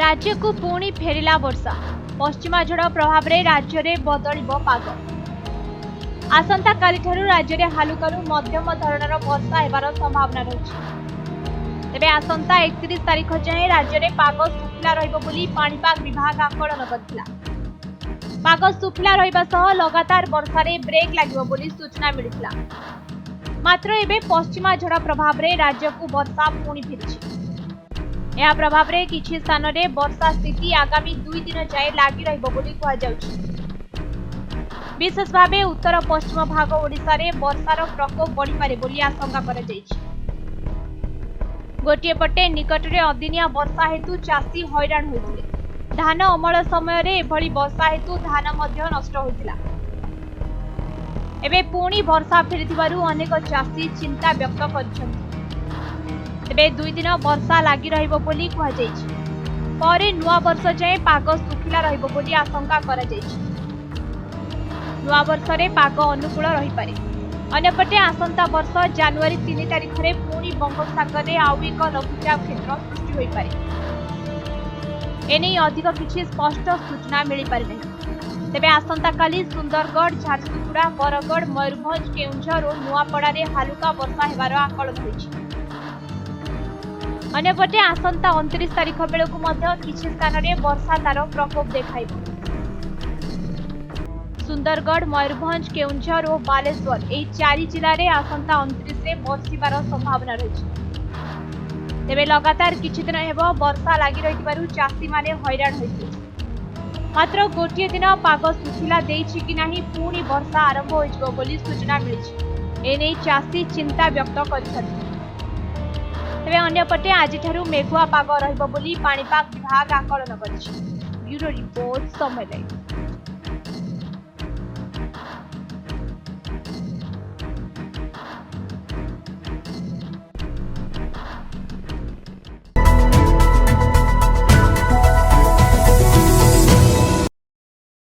राज्य को पुणी फेरिला वर्षा पश्चिमा झड़ प्रभाव में राज्य में बदलिबो पाग। आसंता काली ठारू राज्य में हालुकारू मध्यम धरणर वर्षा हेबार संभावना रही। तेबे आसंता 31 तारीख जाए राज्य में पाग सुखिला रहिबो बोली पाणीपाग विभाग आकलन करथिला। पाग सुखिला रहिबा सह लगातार वर्षा रे ब्रेक लागिबो बोली सूचना मिलिथिला। मात्र एबे पश्चिमा झड़ प्रभाव में राज्य को वर्षा पुणी फेरिछि। यह प्रभाव में किछि स्थान रे वर्षा स्थिति आगामी 2 दिन जाए लागी रहिबो बोली कहा जाउछि। विशेष भाव उत्तर पश्चिम भाग ओडिशा रे वर्षार प्रकोप बढ़ी पारे बोली आशंका करा जाइछि। गोटिए पटे निकट रे अदिनिया वर्षा हेतु चाषी हैरान होइथिले। धान अमल समय रे एभली वर्षा हेतु धान मध्य नष्ट होइथिला। एबे पुणी वर्षा फेरिथिबारु अनेक चाषी चिंता व्यक्त करछन्ति। तेबे 2 दिन वर्षा लागी रहिबो बोली कहा जाइछि। परे नुआ वर्ष जाए पाग सुखिला रहिबो बोली आशंका करा जाइछि। नुआ वर्ष रे पाग अनुकूल रहि पारे। अन्यपटे आसंता वर्ष जनवरी 3 तारिख रे पुणी बंगोपसागर रे आउ एक लघुचाप क्षेत्र सृष्टि होई पारे। एने अधिक किछि स्पष्ट सूचना मिली पारे नहीं। तेबे आसंता काली सुंदरगढ़, झारसुगुड़ा, बरगढ़, मयूरभंज, केउंझर और नुआपड़ा रे हालुका वर्षा हेबार आकलन होइछि। अन्यपटे आसंता 29 तारीख बेलू किछि स्थान रे वर्षा तार प्रकोप देखाइब। सुंदरगढ़, मयूरभंज, केउंझर और बालेश्वर एही 4 जिले में आसंता 29 रे वर्षिबार संभावना रही। तेबे लगातार किछि दिन हेबो वर्षा लागी रहिबारु चाषी माने हैरान होइथिले। मात्र गोटिए दिन पाग सुखिला देइछि कि नाही पुणी वर्षा आरंभ होइछबो बोली सूचना मिलिछि। एनै चाषी चिंता व्यक्त करछथि। तेबे अन्यपटे आज ठारू मेघुआ पाग रहिबो बोली पाणीपाग विभाग आकलन करिछि। ब्यूरो रिपोर्ट समय लाइव।